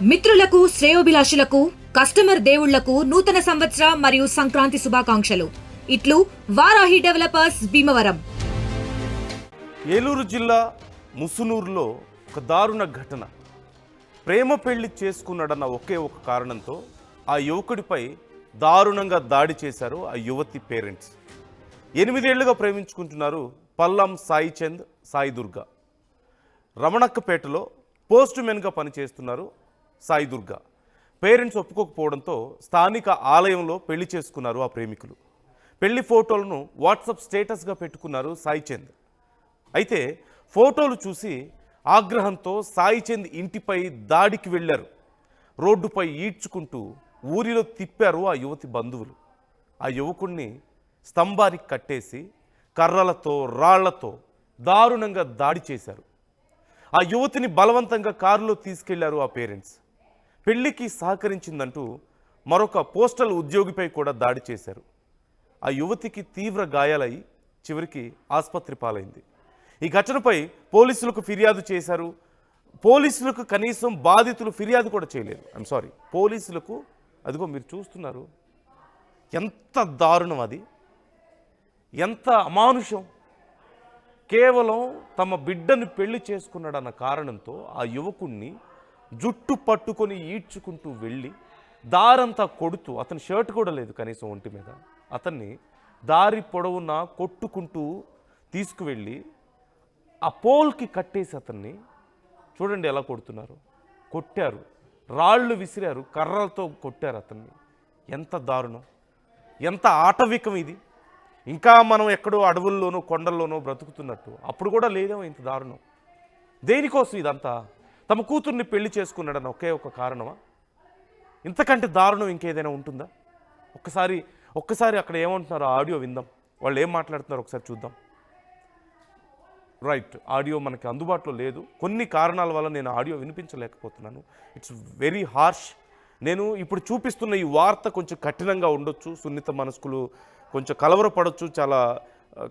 మిత్రులకు శ్రేయోభిలాషులకు కస్టమర్ దేవుళ్లకు నూతన సంవత్సర మరియు సంక్రాంతి శుభాకాంక్షలు. ఇట్లు వారాహి డెవలపర్స్ భీమవరం. ఏలూరు జిల్లా ముసునూరులో ఒక దారుణ ఘటన. ప్రేమ పెళ్లి చేసుకున్నాడన్న ఒకే ఒక కారణంతో ఆ యువకుడిపై దారుణంగా దాడి చేశారు ఆ యువతి పేరెంట్స్. 8 ఏళ్లుగా ప్రేమించుకుంటున్నారు పల్లం సాయి చంద్, సాయి దుర్గా. రమణక్కపేటలో పోస్ట్ మెన్గా పనిచేస్తున్నారు సాయి దుర్గా. పేరెంట్స్ ఒప్పుకోకపోవడంతో స్థానిక ఆలయంలో పెళ్లి చేసుకున్నారు ఆ ప్రేమికులు. పెళ్లి ఫోటోలను వాట్సాప్ స్టేటస్గా పెట్టుకున్నారు సాయి చంద్. అయితే ఫోటోలు చూసి ఆగ్రహంతో సాయి చంద్ ఇంటిపై దాడికి వెళ్ళారు. రోడ్డుపై ఈడ్చుకుంటూ ఊరిలో తిప్పారు ఆ యువతి బంధువులు. ఆ యువకుడిని స్తంభానికి కట్టేసి కర్రలతో రాళ్లతో దారుణంగా దాడి చేశారు. ఆ యువతిని బలవంతంగా కారులో తీసుకెళ్లారు ఆ పేరెంట్స్. పెళ్లికి సహకరించిందంటూ మరొక పోస్టల్ ఉద్యోగిపై కూడా దాడి చేశారు. ఆ యువతికి తీవ్ర గాయాలై చివరికి ఆసుపత్రి పాలైంది. ఈ ఘటనపై పోలీసులకు ఫిర్యాదు చేశారు. పోలీసులకు కనీసం బాధితులు ఫిర్యాదు కూడా చేయలేదు. ఐఎమ్ సారీ, పోలీసులకు అదిగో మీరు చూస్తున్నారు, ఎంత దారుణం అది, ఎంత అమానుషం. కేవలం తమ బిడ్డను పెళ్లి చేసుకున్నాడన్న కారణంతో ఆ యువకుణ్ణి జుట్టు పట్టుకొని ఈడ్చుకుంటూ వెళ్ళి దారంతా కొడుతూ, అతని షర్ట్ కూడా లేదు కనీసం ఒంటి మీద, అతన్ని దారి పొడవునా కొట్టుకుంటూ తీసుకువెళ్ళి ఆ పోల్కి కట్టేసి అతన్ని చూడండి ఎలా కొడుతున్నారు. కొట్టారు, రాళ్ళు విసిరారు, కర్రలతో కొట్టారు అతన్ని. ఎంత దారుణం, ఎంత ఆటవికం ఇది. ఇంకా మనం ఎక్కడో అడవుల్లోనో కొండల్లోనో బ్రతుకుతున్నట్టు. అప్పుడు కూడా లేదేమో ఇంత దారుణం. దేనికోసం ఇదంతా? తమ కూతుర్ని పెళ్లి చేసుకున్నాడన్న ఒకే ఒక కారణమా? ఇంతకంటే దారుణం ఇంకేదైనా ఉంటుందా? ఒక్కసారి అక్కడ ఏమంటున్నారో ఆడియో విందాం. వాళ్ళు ఏం మాట్లాడుతున్నారో ఒకసారి చూద్దాం. రైట్, ఆడియో మనకి అందుబాటులో లేదు. కొన్ని కారణాల వల్ల నేను ఆడియో వినిపించలేకపోతున్నాను. It's very harsh. నేను ఇప్పుడు చూపిస్తున్న ఈ వార్త కొంచెం కఠినంగా ఉండొచ్చు, సున్నిత మనస్కులు కొంచెం కలవరపడవచ్చు, చాలా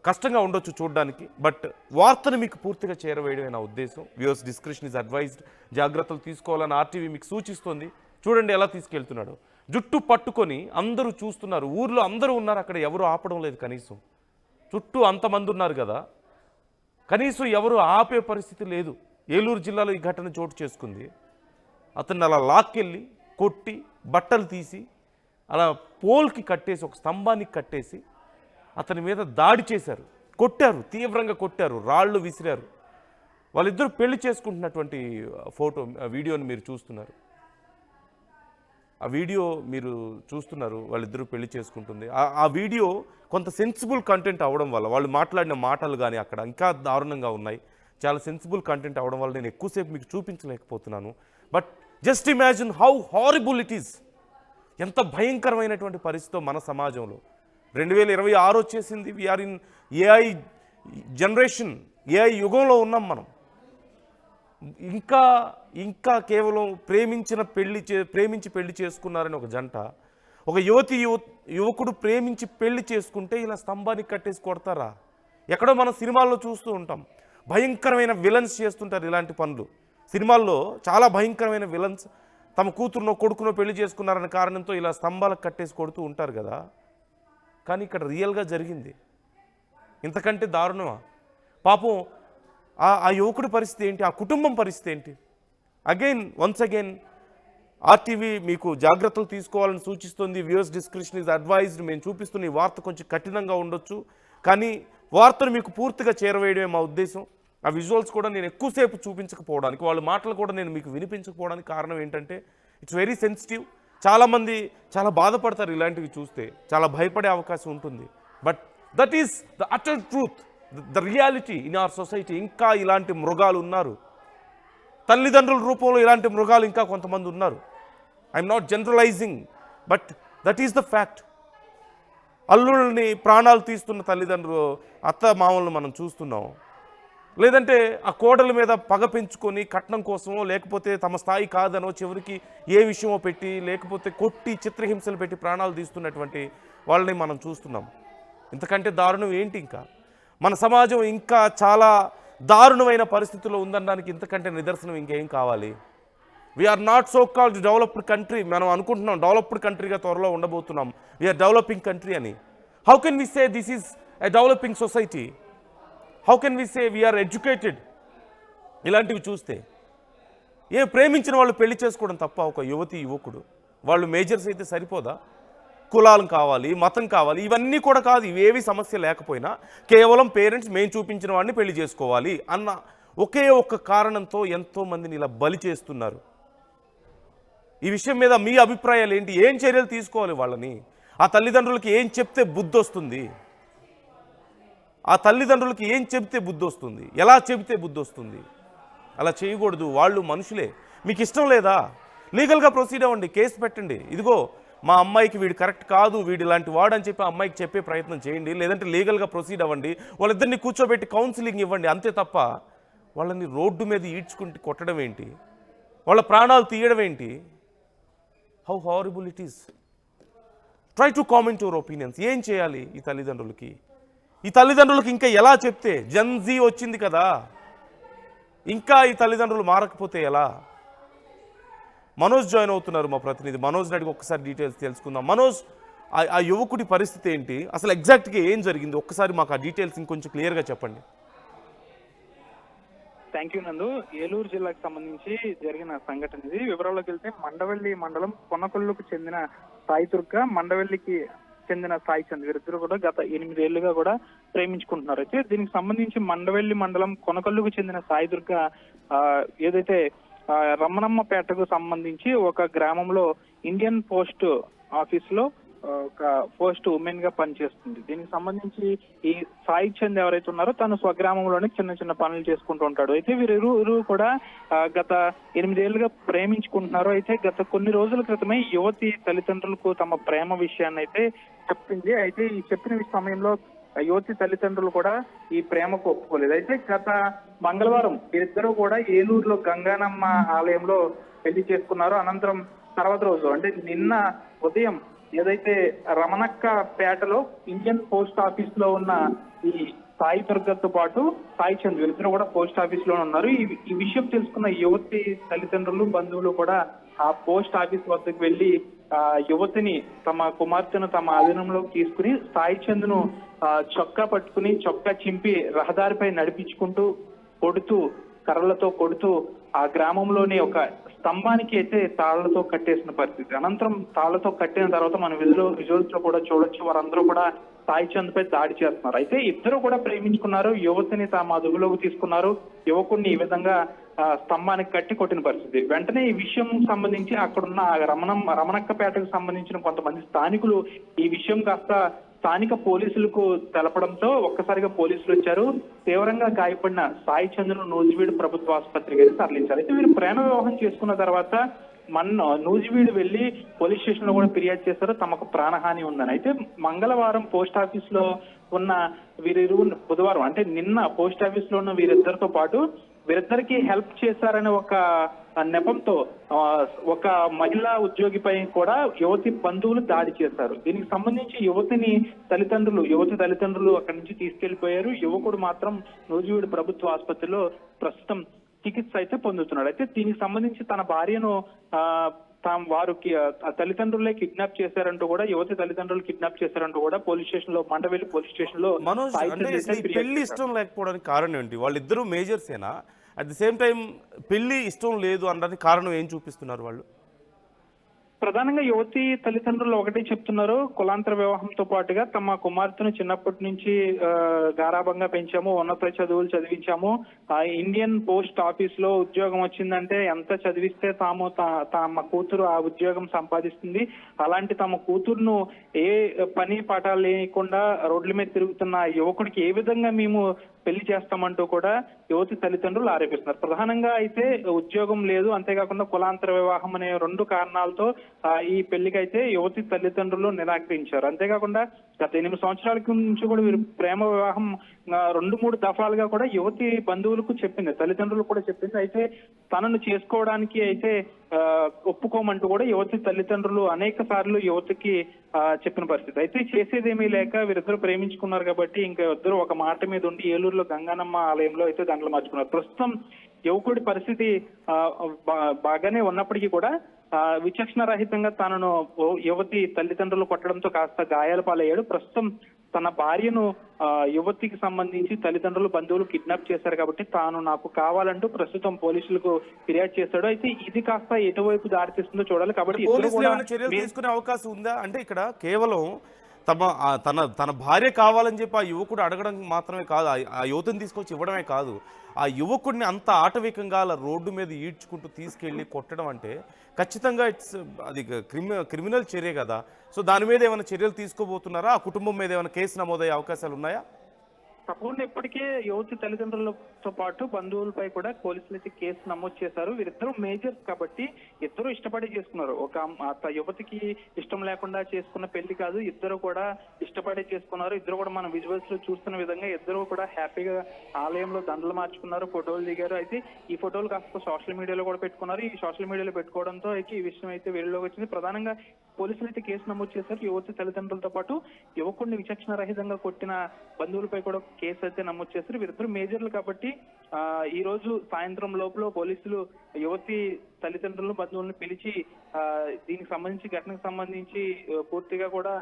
కష్టంగా ఉండొచ్చు చూడడానికి. బట్ వార్తను మీకు పూర్తిగా చేరవేయడమే నా ఉద్దేశం. Viewers description is advised. జాగ్రత్తలు తీసుకోవాలని ఆర్టీవీ మీకు సూచిస్తోంది. చూడండి ఎలా తీసుకెళ్తున్నాడు. జుట్టు పట్టుకొని అందరూ చూస్తున్నారు, ఊర్లో అందరూ ఉన్నారు, అక్కడ ఎవరు ఆపడం లేదు. కనీసం చుట్టూ అంతమంది ఉన్నారు కదా, కనీసం ఎవరు ఆపే పరిస్థితి లేదు. ఏలూరు జిల్లాలో ఈ ఘటన చోటు చేసుకుంది. అతన్ని అలా లాక్కెళ్ళి కొట్టి బట్టలు తీసి అలా పోల్కి కట్టేసి, ఒక స్తంభానికి కట్టేసి అతని మీద దాడి చేశారు, కొట్టారు, తీవ్రంగా కొట్టారు, రాళ్ళు విసిరారు. వాళ్ళిద్దరూ పెళ్లి చేసుకుంటున్నటువంటి వీడియోని మీరు చూస్తున్నారు. ఆ వీడియో మీరు చూస్తున్నారు, వాళ్ళిద్దరూ పెళ్లి చేసుకుంటుంది. ఆ వీడియో కొంత సెన్సిబుల్ కంటెంట్ అవ్వడం వల్ల, వాళ్ళు మాట్లాడిన మాటలు కానీ అక్కడ ఇంకా దారుణంగా ఉన్నాయి. చాలా సెన్సిబుల్ కంటెంట్ అవ్వడం వల్ల నేను ఎక్కువసేపు మీకు చూపించలేకపోతున్నాను. But just imagine how horrible it is. ఎంత భయంకరమైనటువంటి పరిస్థితి మన సమాజంలో. 2026 వచ్చేసింది. We're in AI generation, AI యుగంలో ఉన్నాం మనం. ఇంకా కేవలం ప్రేమించి పెళ్లి చేసుకున్నారని ఒక జంట, ఒక యువకుడు ప్రేమించి పెళ్లి చేసుకుంటే ఇలా స్తంభానికి కట్టేసి కొడతారా? ఎక్కడో మనం సినిమాల్లో చూస్తూ ఉంటాం. భయంకరమైన విలన్స్ చేస్తుంటారు ఇలాంటి పనులు. సినిమాల్లో చాలా భయంకరమైన విలన్స్ తమ కూతురునో కొడుకునో పెళ్లి చేసుకున్నారనే కారణంతో ఇలా స్తంభాలకు కట్టేసి కొడుతూ ఉంటారు కదా. కానీ ఇక్కడ రియల్గా జరిగింది. ఇంతకంటే దారుణమా? పాపం ఆ యువకుడి పరిస్థితి ఏంటి, ఆ కుటుంబం పరిస్థితి ఏంటి? వన్స్ అగైన్ ఆర్టీవీ మీకు జాగ్రత్తలు తీసుకోవాలని సూచిస్తుంది. Viewers description is advised. మేము చూపిస్తున్న ఈ వార్త కొంచెం కఠినంగా ఉండొచ్చు, కానీ వార్తను మీకు పూర్తిగా చేరవేయడమే మా ఉద్దేశం. ఆ విజువల్స్ కూడా నేను ఎక్కువసేపు చూపించకపోవడానికి, వాళ్ళ మాటలు కూడా నేను మీకు వినిపించకపోవడానికి కారణం ఏంటంటే ఇట్స్ వెరీ సెన్సిటివ్. చాలామంది చాలా బాధపడతారు ఇలాంటివి చూస్తే, చాలా భయపడే అవకాశం ఉంటుంది. But that is the utter truth, the reality in our society. ఇంకా ఇలాంటి మృగాలు ఉన్నారు. తల్లిదండ్రుల రూపంలో ఇలాంటి మృగాలు ఇంకా కొంతమంది ఉన్నారు. I'm not generalising, but that is the fact. అల్లుళ్ళని ప్రాణాలు తీస్తున్న తల్లిదండ్రులు, అత్త మామలను మనం చూస్తున్నాం. లేదంటే ఆ కోడల మీద పగ పెంచుకొని కట్నం కోసమో, లేకపోతే తమ స్థాయి కాదనో, చివరికి ఏ విషయమో పెట్టి, లేకపోతే కొట్టి చిత్రహింసలు పెట్టి ప్రాణాలు తీస్తున్నటువంటి వాళ్ళని మనం చూస్తున్నాం. ఇంతకంటే దారుణం ఏంటి? ఇంకా మన సమాజం ఇంకా చాలా దారుణమైన పరిస్థితుల్లో ఉందనడానికి ఇంతకంటే నిదర్శనం ఇంకేం కావాలి? We're not so called developed country. మనం అనుకుంటున్నాం డెవలప్డ్ కంట్రీగా త్వరలో ఉండబోతున్నాం, వీఆర్ డెవలపింగ్ కంట్రీ అని. How can we say this is a developing society? How can we say we're educated? ఇలాంటివి చూస్తే ప్రేమించిన వాళ్ళు పెళ్లి చేసుకోవడం తప్ప ఒక యువతి యువకుడు వాళ్ళు మేజర్స్ అయితే సరిపోదా? కులాలు కావాలి, మతం కావాలి, ఇవన్నీ కూడా కాదు. ఇవేవి సమస్య లేకపోయినా కేవలం పేరెంట్స్ మేము చూపించిన వాడిని పెళ్లి చేసుకోవాలి అన్న ఒకే ఒక్క కారణంతో ఎంతోమందిని ఇలా బలి చేస్తున్నారు. ఈ విషయం మీద మీ అభిప్రాయాలు ఏంటి? ఏం చర్యలు తీసుకోవాలి వాళ్ళని? ఆ తల్లిదండ్రులకి ఏం చెప్తే బుద్ధి వస్తుంది? ఆ తల్లిదండ్రులకి ఏం చెబితే బుద్ధి వస్తుంది? ఎలా చెబితే బుద్ధి వస్తుంది? అలా చేయకూడదు. వాళ్ళు మనుషులే. మీకు ఇష్టం లేదా? లీగల్గా ప్రొసీడ్ అవ్వండి, కేసు పెట్టండి. ఇదిగో మా అమ్మాయికి వీడు కరెక్ట్ కాదు, వీడు ఇలాంటి వాడు అని చెప్పి అమ్మాయికి చెప్పే ప్రయత్నం చేయండి. లేదంటే లీగల్గా ప్రొసీడ్ అవ్వండి, వాళ్ళిద్దరిని కూర్చోబెట్టి కౌన్సిలింగ్ ఇవ్వండి. అంతే తప్ప వాళ్ళని రోడ్డు మీద ఈడ్చుకుంటూ కొట్టడం ఏంటి? వాళ్ళ ప్రాణాలు తీయడం ఏంటి? How horrible it is. Try to comment your opinions. ఏం చేయాలి ఈ తల్లిదండ్రులకి? ఈ తల్లిదండ్రులకి ఇంకా ఎలా చెప్తే? జన్జీ వచ్చింది కదా, ఇంకా ఈ తల్లిదండ్రులు మారకపోతే ఎలా? మనోజ్ జాయిన్ అవుతున్నారు, మా ప్రతినిధి మనోజ్ అడిగి ఒక్కసారి డీటెయిల్స్ తెలుసుకుందాం. మనోజ్, ఆ యువకుడి పరిస్థితి ఏంటి? అసలు ఎగ్జాక్ట్గా ఏం జరిగింది? ఒక్కసారి మాకు ఆ డీటెయిల్స్ ఇంకొంచెం క్లియర్గా చెప్పండి. థ్యాంక్ యూ నందు. ఏలూరు జిల్లాకు సంబంధించి జరిగిన సంఘటన ఇది. వివరాల్లోకి వెళ్తే మండవల్లి మండలం కొనకొల్లుకు చెందిన సాయి దుర్గ, మండవల్లికి చెందిన సాయి చంద్ వీరిద్దరు కూడా గత 8 ఏళ్లుగా కూడా ప్రేమించుకుంటున్నారు. అయితే దీనికి సంబంధించి మండవల్లి మండలం కొనకొల్లుకు చెందిన సాయి దుర్గ ఏదైతే రమణమ్మపేటకు సంబంధించి ఒక గ్రామంలో ఇండియన్ పోస్ట్ ఆఫీస్ లో ఒక పోస్ట్ ఉమెన్ గా పనిచేస్తుంది. దీనికి సంబంధించి ఈ సాయి చంద్ ఎవరైతే ఉన్నారో తను స్వగ్రామంలోనే చిన్న చిన్న పనులు చేసుకుంటూ ఉంటాడు. అయితే వీరిరువురు కూడా గత 8 ఏళ్లుగా ప్రేమించుకుంటున్నారు. అయితే గత కొన్ని రోజుల క్రితమే యువతి తల్లిదండ్రులకు తమ ప్రేమ విషయాన్ని అయితే చెప్పింది. అయితే ఈ చెప్పిన సమయంలో యువతి తల్లిదండ్రులు కూడా ఈ ప్రేమకు ఒప్పుకోలేదు. అయితే గత మంగళవారం వీరిద్దరూ కూడా ఏలూరులో గంగానమ్మ ఆలయంలో పెళ్లి చేసుకున్నారు. అనంతరం తర్వాత రోజు అంటే నిన్న ఉదయం ఏదైతే రమణక్క పేటలో ఇండియన్ పోస్ట్ ఆఫీస్ లో ఉన్న ఈ సాయి దుర్గతో పాటు సాయి చంద్ వీరిద్దరు కూడా పోస్ట్ ఆఫీస్ లో ఉన్నారు. ఈ విషయం తెలుసుకున్న యువతి తల్లిదండ్రులు, బంధువులు కూడా ఆ పోస్ట్ ఆఫీస్ వద్దకు వెళ్లి ఆ యువతిని, తమ కుమార్తెను తమ అధీనంలోకి తీసుకుని సాయి చంద్ ను చొక్కా పట్టుకుని చొక్కా చింపి రహదారిపై నడిపించుకుంటూ కొడుతూ, కర్రలతో కొడుతూ ఆ గ్రామంలోని ఒక స్తంభానికి అయితే తాళ్లతో కట్టేసిన పరిస్థితి. అనంతరం తాళ్లతో కట్టిన తర్వాత మన విజువల్స్ లో కూడా చూడొచ్చు, వారందరూ కూడా సాయి చంద్ పై దాడి చేస్తున్నారు. అయితే ఇద్దరు కూడా ప్రేమించుకున్నారు, యువతిని తమ అదుపులోకి తీసుకున్నారు, యువకుడిని ఈ విధంగా స్తంభానికి కట్టి కొట్టిన పరిస్థితి. వెంటనే ఈ విషయం సంబంధించి అక్కడున్న రమణక్కపేటకు సంబంధించిన కొంతమంది స్థానికులు ఈ విషయం కాస్త స్థానిక పోలీసులకు తెలపడంతో ఒక్కసారిగా పోలీసులు వచ్చారు. తీవ్రంగా గాయపడిన సాయి చంద్ను నూజివీడు ప్రభుత్వ ఆసుపత్రికి అయితే తరలించారు. అయితే వీరు ప్రేమ వివాహం చేసుకున్న తర్వాత నూజివీడు వెళ్లి పోలీస్ స్టేషన్ లో కూడా ఫిర్యాదు చేశారు, తమకు ప్రాణహాని ఉందని. అయితే మంగళవారం పోస్ట్ ఆఫీస్ లో ఉన్న బుధవారం అంటే నిన్న పోస్ట్ ఆఫీస్ లో ఉన్న వీరిద్దరితో పాటు వీరిద్దరికి హెల్ప్ చేశారనే ఒక నెపంతో ఒక మహిళా ఉద్యోగిపై కూడా యువతి బంధువులు దాడి చేశారు. దీనికి సంబంధించి యువతి తల్లిదండ్రులు అక్కడి నుంచి తీసుకెళ్లిపోయారు. యువకుడు మాత్రం నూజివీడు ప్రభుత్వ ఆసుపత్రిలో ప్రస్తుతం చికిత్స అయితే పొందుతున్నాడు. అయితే దీనికి సంబంధించి తన భార్యను వారికి తల్లిదండ్రులే కిడ్నాప్ చేశారంటూ కూడా, యువతి తల్లిదండ్రులు కిడ్నాప్ చేశారంటూ కూడా పోలీస్ స్టేషన్ లో, మండవెల్లి పోలీస్ స్టేషన్ లో పెళ్లి ఇష్టం లేకపోవడానికి కారణం ఏంటి? వాళ్ళిద్దరూ మేజర్సేనా? అట్ ది సేమ్ టైం పెళ్లి ఇష్టం లేదు అనడానికి కారణం ఏం చూపిస్తున్నారు వాళ్ళు? ప్రధానంగా యువతి తల్లిదండ్రులు ఒకటే చెప్తున్నారు, కులాంతర వివాహంతో పాటుగా తమ కుమార్తెను చిన్నప్పటి నుంచి గారాభంగా పెంచాము, ఉన్నత చదువులు చదివించాము, ఇండియన్ పోస్ట్ ఆఫీస్ లో ఉద్యోగం వచ్చిందంటే ఎంత చదివిస్తే తమ కూతురు ఆ ఉద్యోగం సంపాదిస్తుంది, అలాంటి తమ కూతురును ఏ పని పాఠాలు లేకుండా రోడ్ల మీద తిరుగుతున్న యువకుడికి ఏ విధంగా మేము పెళ్లి చేస్తామంటూ కూడా యువతి తల్లిదండ్రులు ఆరోపిస్తున్నారు. ప్రధానంగా అయితే ఉద్యోగం లేదు, అంతేకాకుండా కులాంతర వివాహం అనే 2 కారణాలతో ఈ పెళ్లికైతే యువతి తల్లిదండ్రులు నిరాకరించారు. అంతేకాకుండా గత 8 సంవత్సరాల నుంచి కూడా వీరు ప్రేమ వివాహం 2-3 దఫాలుగా కూడా యువతి బంధువులకు చెప్పింది, తల్లిదండ్రులు కూడా చెప్పింది. అయితే తనను చేసుకోవడానికి అయితే ఒప్పుకోమంటూ కూడా యువతి తల్లిదండ్రులు అనేక సార్లు యువతికి చెప్పిన పరిస్థితి. అయితే చేసేదేమీ లేక వీరిద్దరు ప్రేమించుకున్నారు కాబట్టి ఇంకా ఇద్దరు ఒక మాట మీద ఉండి ఏలూరులో గంగానమ్మ ఆలయంలో అయితే దండలు మార్చుకున్నారు. ప్రస్తుతం యువకుడి పరిస్థితి బాగానే ఉన్నప్పటికీ కూడా విచక్షణ రహితంగా తనను యువతి తల్లిదండ్రులు కొట్టడంతో కాస్త గాయాల పాలయ్యాడు. ప్రస్తుతం తన భార్యను యువతికి సంబంధించి తల్లిదండ్రులు బంధువులు కిడ్నాప్ చేశారు కాబట్టి తాను నాకు కావాలంటూ ప్రస్తుతం పోలీసులకు ఫిర్యాదు చేశాడు. అయితే ఇది కాస్త ఎటువైపు దారితీస్తుందో చూడాలి. కాబట్టి ఇద్దరు కూడా చర్యలు తీసుకునే అవకాశం ఉందా? అంటే ఇక్కడ కేవలం తన భార్య కావాలని చెప్పి ఆ యువకుడు అడగడం మాత్రమే కాదు, ఆ యువతను తీసుకొచ్చి ఇవ్వడమే కాదు, ఆ యువకుడిని అంత ఆటవికంగా అలా రోడ్డు మీద ఈడ్చుకుంటూ తీసుకెళ్ళి కొట్టడం అంటే ఖచ్చితంగా అది క్రిమినల్ చర్య కదా. సో దాని మీద ఏమైనా చర్యలు తీసుకోబోతున్నారా? ఆ కుటుంబం మీద ఏమైనా కేసు నమోదయ్యే అవకాశాలు ఉన్నాయా? తప్పకుండా ఇప్పటికే యువతి తల్లిదండ్రులతో పాటు బంధువులపై కూడా పోలీసులు అయితే కేసు నమోదు చేశారు. వీరిద్దరూ మేజర్స్ కాబట్టి ఇద్దరు ఇష్టపడి చేసుకున్నారు. ఒక యువతికి ఇష్టం లేకుండా చేసుకున్న పెళ్లి కాదు, ఇద్దరు కూడా ఇష్టపడి చేసుకున్నారు. ఇద్దరు కూడా మనం విజువల్స్ లో చూస్తున్న విధంగా ఇద్దరు కూడా హ్యాపీగా ఆలయంలో దండలు మార్చుకున్నారు, ఫోటోలు దిగారు. అయితే ఈ ఫోటోలు కాస్త సోషల్ మీడియాలో కూడా పెట్టుకున్నారు. ఈ సోషల్ మీడియాలో పెట్టుకోవడంతో అయితే ఈ విషయం అయితే వెలుగులోకి వచ్చింది. ప్రధానంగా పోలీసులు అయితే కేసు నమోదు చేశారు. యువతి తల్లిదండ్రులతో పాటు యువకుడిని విచక్షణ రహితంగా కొట్టిన బంధువులపై కూడా కేసు అయితే నమోదు చేశారు. వీరిద్దరు మేజర్లు కాబట్టి ఈ రోజు సాయంత్రం లోపల పోలీసులు యువతి తల్లిదండ్రులను బంధువులను పిలిచి దీనికి సంబంధించి ఘటనకు సంబంధించి పూర్తిగా కూడా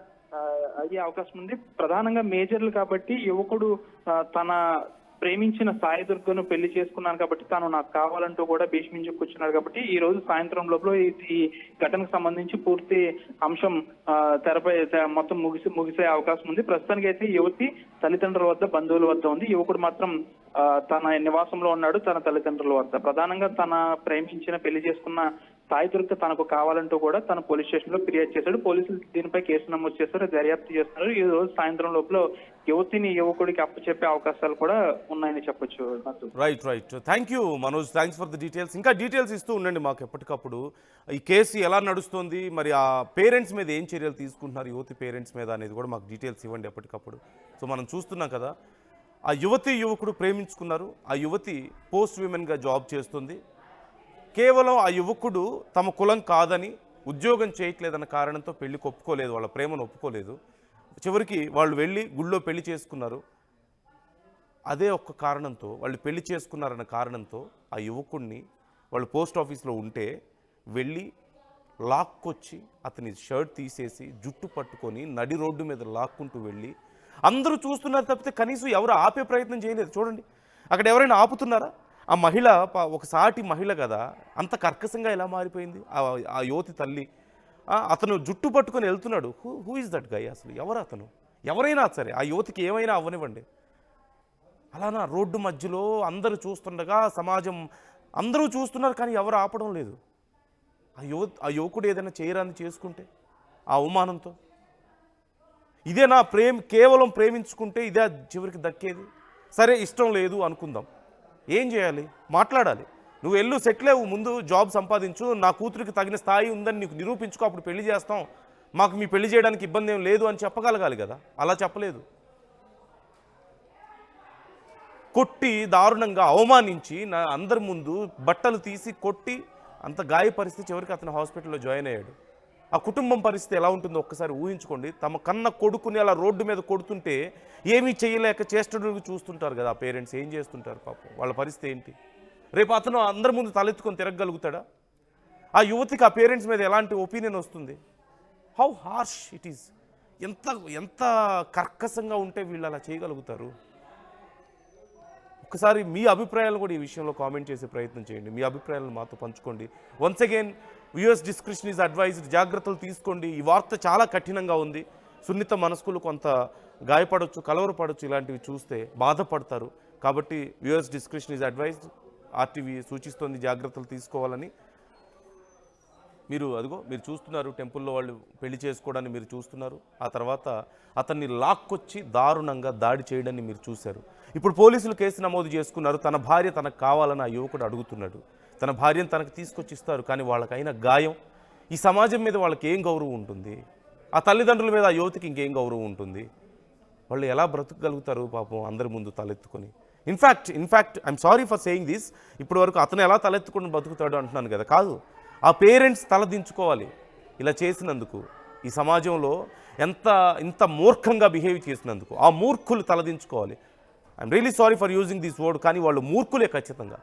అయ్యే అవకాశం ఉంది. ప్రధానంగా మేజర్లు కాబట్టి యువకుడు తన ప్రేమించిన సాయి దుర్గను పెళ్లి చేసుకున్నాను కాబట్టి తాను నాకు కావాలంటూ కూడా భీష్మించి కూర్చున్నాడు కాబట్టి ఈ రోజు సాయంత్రం లోపల ఈ ఘటనకు సంబంధించి పూర్తి అంశం తెరపై మొత్తం ముగిసే అవకాశం ఉంది. ప్రస్తుతానికి అయితే యువతి తల్లిదండ్రుల వద్ద బంధువుల వద్ద ఉంది. యువకుడు మాత్రం తన నివాసంలో ఉన్నాడు తన తల్లిదండ్రుల వద్ద. ప్రధానంగా తన ప్రేమించిన పెళ్లి చేసుకున్న సాయి దుర్గ తనకు కావాలంటూ కూడా తన పోలీస్ స్టేషన్ లో ఫిర్యాదు చేశాడు. పోలీసులు దీనిపై కేసు నమోదు చేశారు, దర్యాప్తు చేస్తున్నారు. ఈ రోజు సాయంత్రం లోపల యువతిని యువకుడికి అప్పచెప్పే అవకాశాలు కూడా ఉన్నాయని చెప్పొచ్చు. Right. Thank you Manoj, thanks for the details. ఇంకా డీటెయిల్స్ ఇస్తూ ఉండండి మాకు ఎప్పటికప్పుడు. ఈ కేసు ఎలా నడుస్తుంది, మరి ఆ పేరెంట్స్ మీద ఏం చర్యలు తీసుకుంటున్నారు, యువతి పేరెంట్స్ మీద అనేది కూడా మాకు డీటెయిల్స్ ఇవ్వండి ఎప్పటికప్పుడు. సో మనం చూస్తున్నాం కదా, ఆ యువకుడు ప్రేమించుకున్నారు. ఆ యువతి పోస్ట్ విమెన్గా జాబ్ చేస్తుంది. కేవలం ఆ యువకుడు తమ కులం కాదని, ఉద్యోగం చేయట్లేదన్న కారణంతో పెళ్లికి ఒప్పుకోలేదు, వాళ్ళ ప్రేమను ఒప్పుకోలేదు. చివరికి వాళ్ళు వెళ్ళి గుళ్ళో పెళ్లి చేసుకున్నారు. అదే ఒక్క కారణంతో, వాళ్ళు పెళ్లి చేసుకున్నారన్న కారణంతో ఆ యువకుడిని వాళ్ళు పోస్ట్ ఆఫీస్లో ఉంటే వెళ్ళి లాక్కొచ్చి అతని షర్ట్ తీసేసి జుట్టు పట్టుకొని నడి రోడ్డు మీద లాక్కుంటూ వెళ్ళి అందరూ చూస్తున్నారు తప్పితే కనీసం ఎవరు ఆపే ప్రయత్నం చేయలేదు. చూడండి, అక్కడ ఎవరైనా ఆపుతున్నారా? ఆ మహిళ ఒక సాటి మహిళ కదా, అంత కర్కశంగా ఎలా మారిపోయింది ఆ యువతి తల్లి. అతను జుట్టు పట్టుకొని వెళ్తున్నాడు. Who is that guy? అసలు ఎవరు అతను? ఎవరైనా సరే ఆ యువతికి ఏమైనా అవ్వనివ్వండి, అలానా రోడ్డు మధ్యలో అందరూ చూస్తుండగా, సమాజం అందరూ చూస్తున్నారు కానీ ఎవరు ఆపడం లేదు. ఆ యువకుడు ఏదైనా చేయరాని చేసుకుంటే ఆ అవమానంతో, ఇదేనా కేవలం ప్రేమించుకుంటే ఇదే చివరికి దక్కేది? సరే ఇష్టం లేదు అనుకుందాం, ఏం చేయాలి? మాట్లాడాలి. నువ్వు వెళ్ళు, సెటిల్ అవ్వు, ముందు జాబ్ సంపాదించు, నా కూతురికి తగిన స్థాయి ఉందని నీకు నిరూపించుకో, అప్పుడు పెళ్లి చేస్తాం, మాకు మీ పెళ్లి చేయడానికి ఇబ్బంది ఏం లేదు అని చెప్పగలగాలి కదా. అలా చెప్పలేదు. కొట్టి దారుణంగా అవమానించి అందరి ముందు బట్టలు తీసి కొట్టి అంత గాయపరిస్థితి, చివరికి అతను హాస్పిటల్లో జాయిన్ అయ్యాడు. ఆ కుటుంబం పరిస్థితి ఎలా ఉంటుందో ఒక్కసారి ఊహించుకోండి. తమ కన్న కొడుకుని అలా రోడ్డు మీద కొడుతుంటే ఏమీ చేయలేక చేష్టడుగు చూస్తుంటారు కదా ఆ పేరెంట్స్. ఏం చేస్తుంటారు పాపం, వాళ్ళ పరిస్థితి ఏంటి? రేపు అతను అందరి ముందు తలెత్తుకొని తిరగగలుగుతాడా? ఆ యువతికి ఆ పేరెంట్స్ మీద ఎలాంటి ఒపీనియన్ వస్తుంది? How harsh it is. ఎంత కర్కశంగా ఉంటే వీళ్ళు అలా చేయగలుగుతారు? ఒకసారి మీ అభిప్రాయాలను కూడా ఈ విషయంలో కామెంట్ చేసే ప్రయత్నం చేయండి. మీ అభిప్రాయాలను మాతో పంచుకోండి. Once again viewers description is advised. జాగ్రత్తలు తీసుకోండి. ఈ వార్త చాలా కఠినంగా ఉంది. సున్నిత మనస్కులు కొంత గాయపడవచ్చు, కలవరపడవచ్చు, ఇలాంటివి చూస్తే బాధపడతారు. కాబట్టి viewers description is advised. RTV సూచిస్తోంది జాగ్రత్తలు తీసుకోవాలని. మీరు చూస్తున్నారు, టెంపుల్లో వాళ్ళు పెళ్లి చేసుకోవడాన్ని మీరు చూస్తున్నారు. ఆ తర్వాత అతన్ని లాక్కొచ్చి దారుణంగా దాడి చేయడాన్ని మీరు చూశారు. ఇప్పుడు పోలీసులు కేసు నమోదు చేసుకున్నారు. తన భార్య తనకు కావాలని ఆ యువకుడు అడుగుతున్నాడు. తన భార్యను తనకు తీసుకొచ్చిస్తారు. కానీ వాళ్ళకైన గాయం, ఈ సమాజం మీద వాళ్ళకి ఏం గౌరవం ఉంటుంది? ఆ తల్లిదండ్రుల మీద ఆ యువతికి ఇంకేం గౌరవం ఉంటుంది? వాళ్ళు ఎలా బ్రతకగలుగుతారు పాపం అందరి ముందు తలెత్తుకొని? In fact I'm sorry for saying this. ఇప్పటి వరకు అతను ఎలా తలెత్తుకొని బతుకుతాడు అంటున్నాను కదా, కాదు, ఆ పేరెంట్స్ తలదించుకోవాలి ఇలా చేసినందుకు. ఈ సమాజంలో ఇంత మూర్ఖంగా బిహేవ్ చేసినందుకు ఆ మూర్ఖులు తలదించుకోవాలి. I'm really sorry for using this word, కానీ వాళ్ళు మూర్ఖులే ఖచ్చితంగా.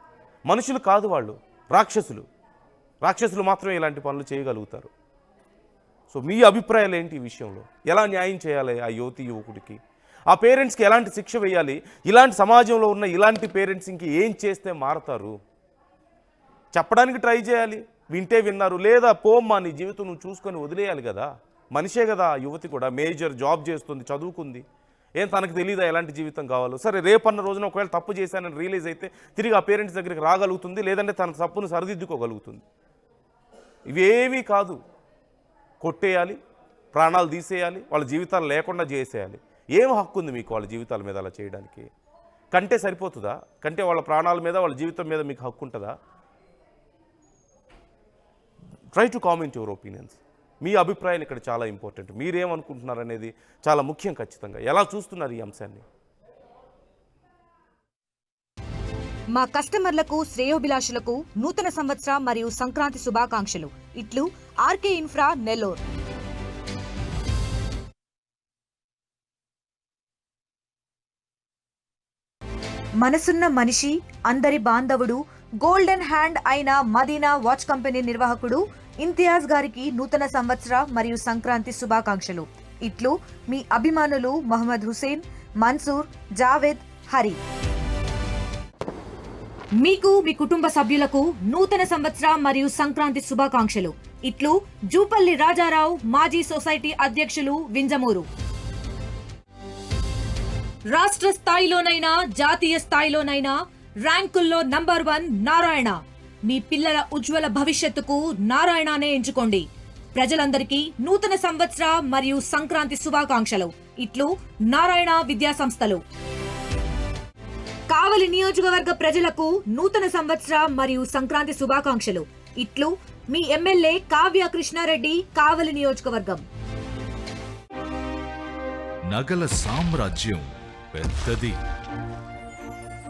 మనుషులు కాదు, వాళ్ళు రాక్షసులు మాత్రమే ఇలాంటి పనులు చేయగలుగుతారు. సో మీ అభిప్రాయాలు ఏంటి ఈ విషయంలో? ఎలా న్యాయం చేయాలి ఆ యువకుడికి? ఆ పేరెంట్స్కి ఎలాంటి శిక్ష వేయాలి? ఇలాంటి సమాజంలో ఉన్న ఇలాంటి పేరెంట్స్ ఇంక ఏం చేస్తే మారతారు? చెప్పడానికి ట్రై చేయాలి, వింటే విన్నారు, లేదా పోమ్మా నీ జీవితం నువ్వు చూసుకొని వదిలేయాలి కదా. మనిషే కదా ఆ యువతి కూడా, మేజర్ జాబ్ చేస్తుంది, చదువుకుంది, ఏం తనకు తెలియదా ఎలాంటి జీవితం కావాలో? సరే రేపన్న రోజున ఒకవేళ తప్పు చేశానని రియలైజ్ అయితే తిరిగి ఆ పేరెంట్స్ దగ్గరికి రాగలుగుతుంది, లేదంటే తన తప్పును సరిదిద్దుకోగలుగుతుంది. ఇవేమీ కాదు, కొట్టేయాలి, ప్రాణాలు తీసేయాలి, వాళ్ళ జీవితాలు లేకుండా చేసేయాలి. ఏం హక్కు ఉంది మీకు వాళ్ళ జీవితాల మీద అలా చేయడానికి? కంటే సరిపోతుందా? కంటే వాళ్ళ ప్రాణాల మీద వాళ్ళ జీవితం మీద మీకు హక్కు ఉంటుందా? Try to comment your opinions. మీ అభిప్రాయాలు ఇక్కడ చాలా ఇంపార్టెంట్. మీరేమనుకుంటున్నారు అనేది చాలా ముఖ్యం. ఖచ్చితంగా ఎలా చూస్తున్నారు ఈ అంశాన్ని? మా కస్టమర్లకు, శ్రేయోభిలాషులకు నూతన సంవత్సర మరియు సంక్రాంతి శుభాకాంక్షలు. ఇట్లు ఆర్కే ఇన్ఫ్రా, నెల్లూరు. మనసున్న మనిషి, అందరి బాంధవుడు, గోల్డెన్ హ్యాండ్ అయిన మదీనా వాచ్ కంపెనీ నిర్వాహకుడు ఇంతియాజ్ గారికి నూతన సంవత్సర మరియు సంక్రాంతి శుభాకాంక్షలు. ఇట్లు మీ అభిమానులు మహమ్మద్ హుసేన్, మన్సూర్, జావేద్, హరి. మీకు, మీ కుటుంబ సభ్యులకు నూతన సంవత్సర మరియు సంక్రాంతి శుభాకాంక్షలు. ఇట్లు జూపల్లి రాజారావు, మాజీ సొసైటీ అధ్యక్షులు, వింజమూరు. రాష్ట్ర స్థాయిలోనైనా జాతీయ స్థాయిలోనైనా ర్యాంకుల్లో నంబర్ 1 నారాయణ. మీ పిల్లల ఉజ్వల భవిష్యత్తుకు నారాయణనే ఎంచుకోండి. ప్రజలందరికీ నూతన సంవత్సర మరియు సంక్రాంతి శుభాకాంక్షలు. ఇట్లు నారాయణ విద్యా సంస్థలు. కావలి నియోజకవర్గ ప్రజలకు నూతన సంవత్సర మరియు సంక్రాంతి శుభాకాంక్షలు. ఇట్లు మీ ఎమ్మెల్యే కావ్య కృష్ణారెడ్డి, కావలి నియోజకవర్గం. నగల సామ్రాజ్యం పెద్దది.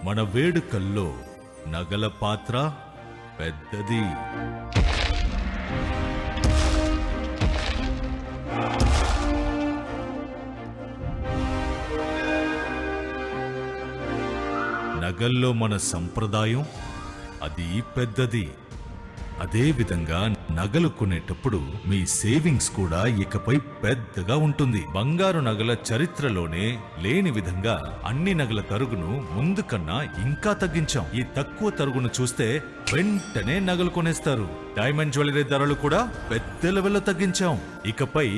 మన వేడుకల్లో నగల పాత్ర పెద్దది. నగల్లో మన సంప్రదాయం అది పెద్దది. అదే విధంగా నగలు కొనేటప్పుడు మీ సేవింగ్స్ కూడా ఇకపై పెద్దగా ఉంటుంది. బంగారు నగల చరిత్రలోనే లేని విధంగా అన్ని నగల తరుగును ముందు కన్నా ఇంకా తగ్గించాం. ఈ తక్కువ తరుగును చూస్తే వెంటనే నగలు కొనేస్తారు. డైమండ్ జ్యువెలరీ ధరలు కూడా పెద్ద లెవెల్లో తగ్గించాం. ఇకపై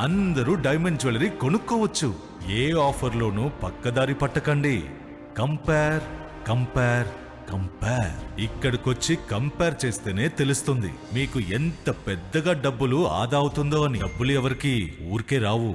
అందరూ డైమండ్ జ్యువెలరీ కొనుక్కోవచ్చు. ఏ ఆఫర్లోనూ పక్కదారి పట్టకండి. Compare compare compare. ఇక్కడికొచ్చి కంపేర్ చేస్తేనే తెలుస్తుంది మీకు ఎంత పెద్దగా డబ్బులు ఆదా అవుతుందో అని. డబ్బులు ఎవరికి ఊరికే రావు.